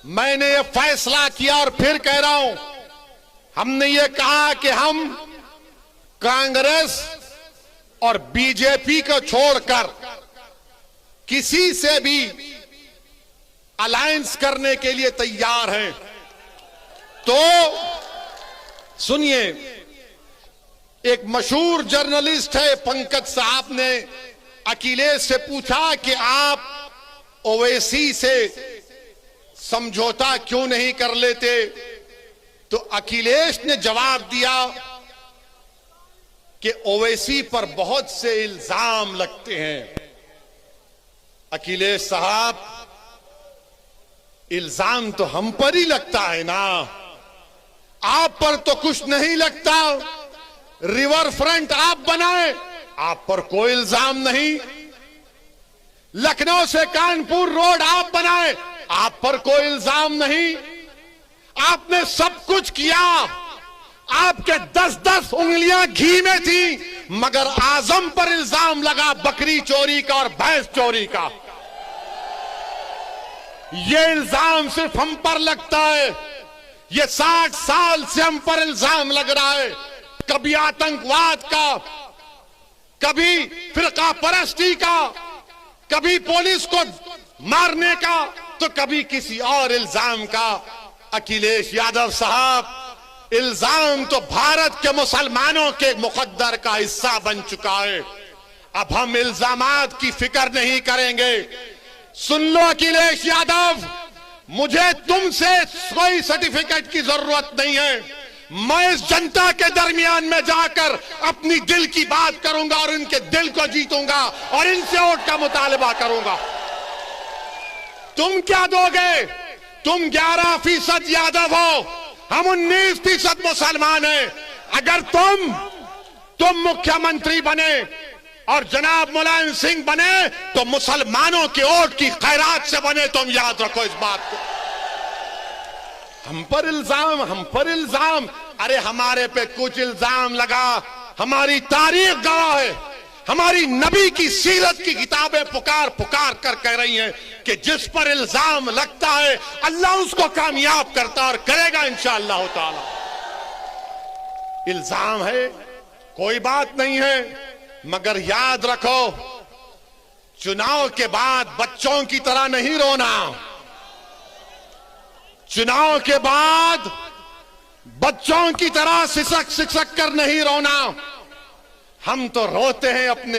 मैंने ये फैसला किया और फिर कह रहा हूं, हमने ये कहा कि हम कांग्रेस और बीजेपी को छोड़कर किसी से भी अलायंस करने के लिए तैयार हैं। तो सुनिए, एक मशहूर जर्नलिस्ट है पंकज साहब ने अखिलेश से पूछा कि आप ओवैसी से समझौता क्यों नहीं कर लेते, तो अखिलेश ने जवाब दिया कि ओवैसी पर बहुत से इल्जाम लगते हैं। अखिलेश साहब, इल्जाम तो हम पर ही लगता है ना, आप पर तो कुछ नहीं लगता। रिवर फ्रंट आप बनाए, आप पर कोई इल्जाम नहीं। लखनऊ से कानपुर रोड आप बनाए, आप पर कोई इल्जाम नहीं। आपने सब कुछ किया, आपके 10-10 उंगलियां घी में थी, मगर आजम पर इल्जाम लगा बकरी चोरी का और भैंस चोरी का। ये इल्जाम सिर्फ हम पर लगता है, ये 60 साल से हम पर इल्जाम लग रहा है। कभी आतंकवाद का, कभी फिरका परस्ती का, कभी पुलिस को मारने का, तो कभी किसी और इल्जाम का। अखिलेश यादव साहब, इल्जाम तो भारत के मुसलमानों के मुकद्दर का हिस्सा बन चुका है। अब हम इल्जामात की फिक्र नहीं करेंगे। सुन लो अखिलेश यादव, मुझे तुमसे कोई सर्टिफिकेट की जरूरत नहीं है। मैं इस जनता के दरमियान में जाकर अपनी दिल की बात करूंगा और इनके दिल को जीतूंगा और इनसे वोट का मुतालबा करूंगा। तुम क्या दोगे? तुम 11% यादव हो, हम 19% मुसलमान हैं। अगर तुम मुख्यमंत्री बने और जनाब मुलायम सिंह बने तो मुसलमानों के वोट की खैरात से बने। तुम याद रखो इस बात को। हम पर इल्जाम, अरे हमारे पे कुछ इल्जाम लगा, हमारी तारीख गवाह है, हमारी नबी की सीरत की किताबें पुकार पुकार कर कह रही हैं कि जिस पर इल्जाम लगता है अल्लाह उसको कामयाब करता और करेगा इंशाअल्लाह ताला। इल्जाम है, कोई बात नहीं है, मगर याद रखो, चुनाव के बाद बच्चों की तरह नहीं रोना। चुनाव के बाद बच्चों की तरह सिसक सिसक कर नहीं रोना। हम तो रोते हैं अपने